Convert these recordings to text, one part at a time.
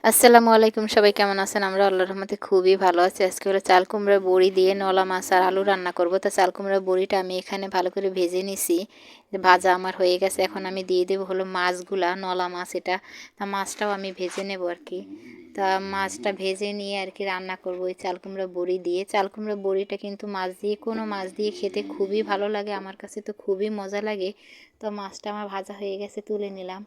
আসসালামু আলাইকুম, সবাই কেমন আছেন? আমরা আল্লাহর রহমতে খুবই ভালো আছি। আজকে হলো চাল কুমড়া বড়ি দিয়ে নলা মাছ আর আলু রান্না করব। তো চাল কুমড়া বড়িটা আমি এখানে ভালো করে ভেজে নিছি। ভাজা আমার হয়ে গেছে। এখন আমি দিয়ে দেবো হলো মাছগুলা, নলা মাছ এটা। তা মাছটাও আমি ভেজে নেব আর কি। তা মাছটা ভেজে নিয়ে আর কি রান্না করব ওই চাল কুমড়া বড়ি দিয়ে। চাল কুমড়া বড়িটা কিন্তু মাছ দিয়ে, কোনো মাছ দিয়ে খেতে খুবই ভালো লাগে, আমার কাছে তো খুবই মজা লাগে। তো মাছটা আমার ভাজা হয়ে গেছে, তুলে নিলাম।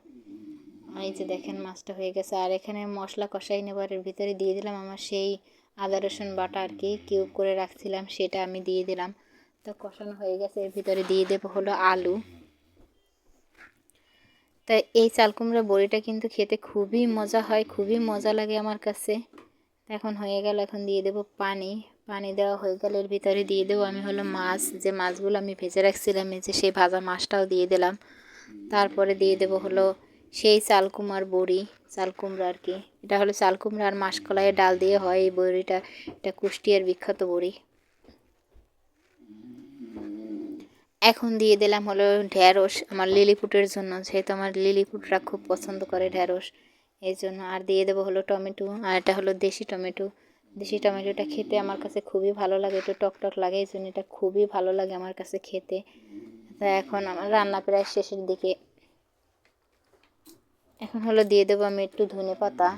এই যে দেখেন মাছটা হয়ে গেছে। আর এখানে মশলা কষাই নেবার ভিতরে দিয়ে দিলাম আমার সেই আদা রসুন বাটা আর কি কিউব করে রাখছিলাম, সেটা আমি দিয়ে দিলাম। তো কষানো হয়ে গেছে, এর ভিতরে দিয়ে দেবো হলো আলু। তাই এই চাল কুমড়া বড়িটা কিন্তু খেতে খুবই মজা হয়, খুবই মজা লাগে আমার কাছে। এখন হয়ে গেল, এখন দিয়ে দেবো পানি। পানি দেওয়া হয়ে গেলে এর ভিতরে দিয়ে দেবো আমি হলো মাছ, যে মাছগুলো আমি ভেজে রাখছিলাম, এই যে সেই ভাজা মাছটাও দিয়ে দিলাম। তারপরে দিয়ে দেবো হলো সেই চাল কুমড়ার বড়ি, চাল কুমড়া আর কি। এটা হলো চাল কুমড়া আর মাসকলাইয়ের ডাল দিয়ে হয় এই বড়িটা। এটা কুষ্টিয়ার বিখ্যাত বড়ি। এখন দিয়ে দিলাম হলো ঢ্যাঁড়স, আমার লিলিপুটের জন্য, যেহেতু আমার লিলিপুটরা খুব পছন্দ করে ঢ্যাঁড়স, এই জন্য। আর দিয়ে দেবো হলো টমেটো, আর এটা হলো দেশি টমেটো। দেশি টমেটোটা খেতে আমার কাছে খুবই ভালো লাগে, একটু টক টক লাগে, এই জন্য এটা খুবই ভালো লাগে আমার কাছে খেতে। তা এখন আমার রান্না প্রায় শেষের দিকে। এখন হলো দিয়ে দেবো আমি একটু ধনেপাতা।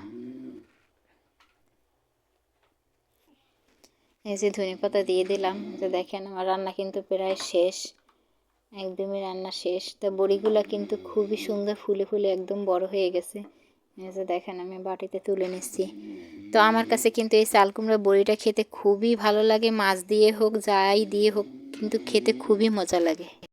এই যে ধনেপাতা দিয়ে দিলাম। তো দেখেন আমার রান্না কিন্তু প্রায় শেষ, একদমই রান্না শেষ। তা বড়িগুলা কিন্তু খুবই সুন্দর ফুলে ফুলে একদম বড় হয়ে গেছে। এই যে দেখেন আমি বাটিতে তুলে নিচ্ছি। তো আমার কাছে কিন্তু এই চাল কুমড়া বড়িটা খেতে খুবই ভালো লাগে, মাছ দিয়ে হোক যাই দিয়ে হোক কিন্তু খেতে খুবই মজা লাগে।